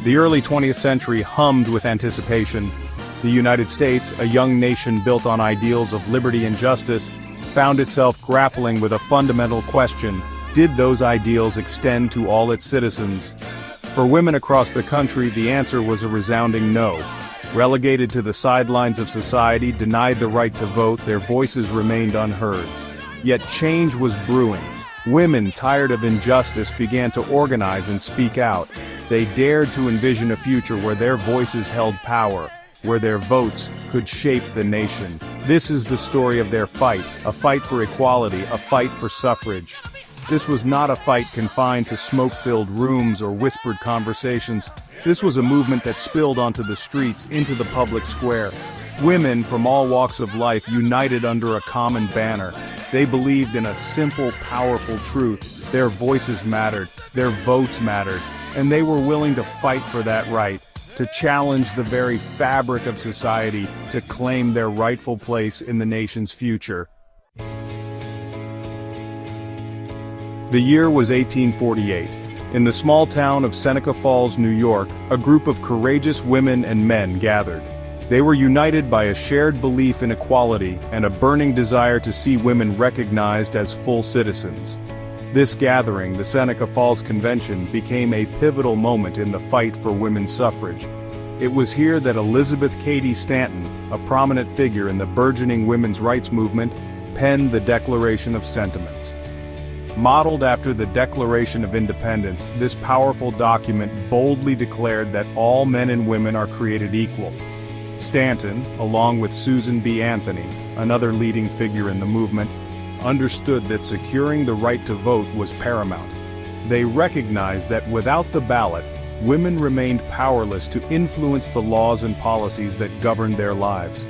The early 20th century hummed with anticipation. The United States, a young nation built on ideals of liberty and justice, found itself grappling with a fundamental question: did those ideals extend to all its citizens? For women across the country, the answer was a resounding no. Relegated to the sidelines of society, denied the right to vote, their voices remained unheard. Yet change was brewing. Women, tired of injustice, began to organize and speak out. They dared to envision a future where their voices held power, where their votes could shape the nation. This is the story of their fight, a fight for equality, a fight for suffrage. This was not a fight confined to smoke-filled rooms or whispered conversations. This was a movement that spilled onto the streets, into the public square. Women from all walks of life united under a common banner. They believed in a simple, powerful truth: their voices mattered, their votes mattered, and they were willing to fight for that right, to challenge the very fabric of society, to claim their rightful place in the nation's future. The year was 1848. In the small town of Seneca Falls, New York, a group of courageous women and men gathered. They were united by a shared belief in equality and a burning desire to see women recognized as full citizens. This gathering, the Seneca Falls Convention, became a pivotal moment in the fight for women's suffrage. It was here that Elizabeth Cady Stanton, a prominent figure in the burgeoning women's rights movement, penned the Declaration of Sentiments. Modeled after the Declaration of Independence, this powerful document boldly declared that all men and women are created equal. Stanton, along with Susan B. Anthony, another leading figure in the movement, understood that securing the right to vote was paramount. They recognized that without the ballot, women remained powerless to influence the laws and policies that governed their lives.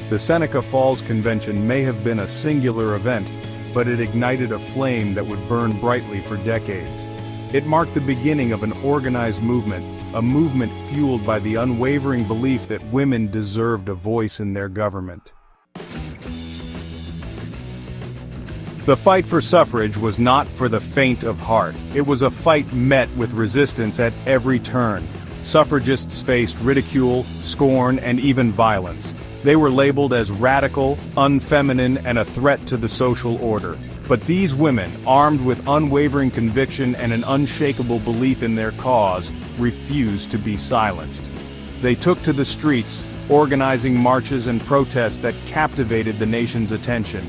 The Seneca Falls Convention may have been a singular event, but it ignited a flame that would burn brightly for decades. It marked the beginning of an organized movement, a movement fueled by the unwavering belief that women deserved a voice in their government. The fight for suffrage was not for the faint of heart. It was a fight met with resistance at every turn. Suffragists faced ridicule, scorn, and even violence. They were labeled as radical, unfeminine, and a threat to the social order. But these women, armed with unwavering conviction and an unshakable belief in their cause, refused to be silenced. They took to the streets, organizing marches and protests that captivated the nation's attention.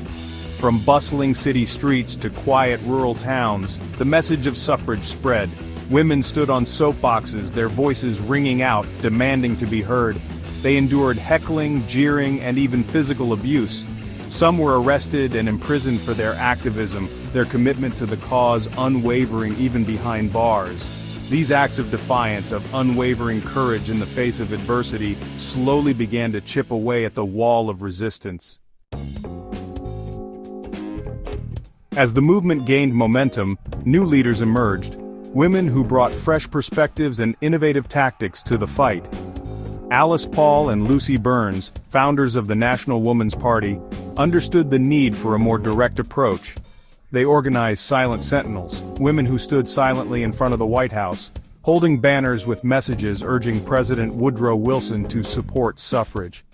From bustling city streets to quiet rural towns, the message of suffrage spread. Women stood on soapboxes, their voices ringing out, demanding to be heard. They endured heckling, jeering, and even physical abuse. Some were arrested and imprisoned for their activism, their commitment to the cause unwavering even behind bars. These acts of defiance, of unwavering courage in the face of adversity, slowly began to chip away at the wall of resistance. As the movement gained momentum, new leaders emerged, women who brought fresh perspectives and innovative tactics to the fight. Alice Paul and Lucy Burns, founders of the National Woman's Party, understood the need for a more direct approach. They organized silent sentinels, women who stood silently in front of the White House, holding banners with messages urging President Woodrow Wilson to support suffrage.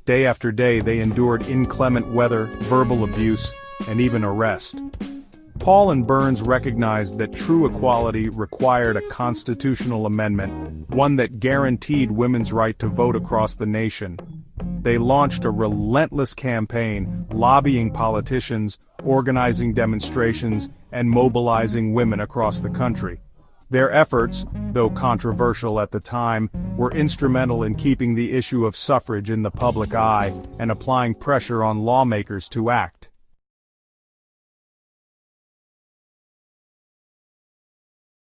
Day after day they endured inclement weather, verbal abuse, and even arrest. Paul and Burns recognized that true equality required a constitutional amendment, one that guaranteed women's right to vote across the nation. They launched a relentless campaign, lobbying politicians, organizing demonstrations, and mobilizing women across the country. Their efforts, though controversial at the time, were instrumental in keeping the issue of suffrage in the public eye and applying pressure on lawmakers to act.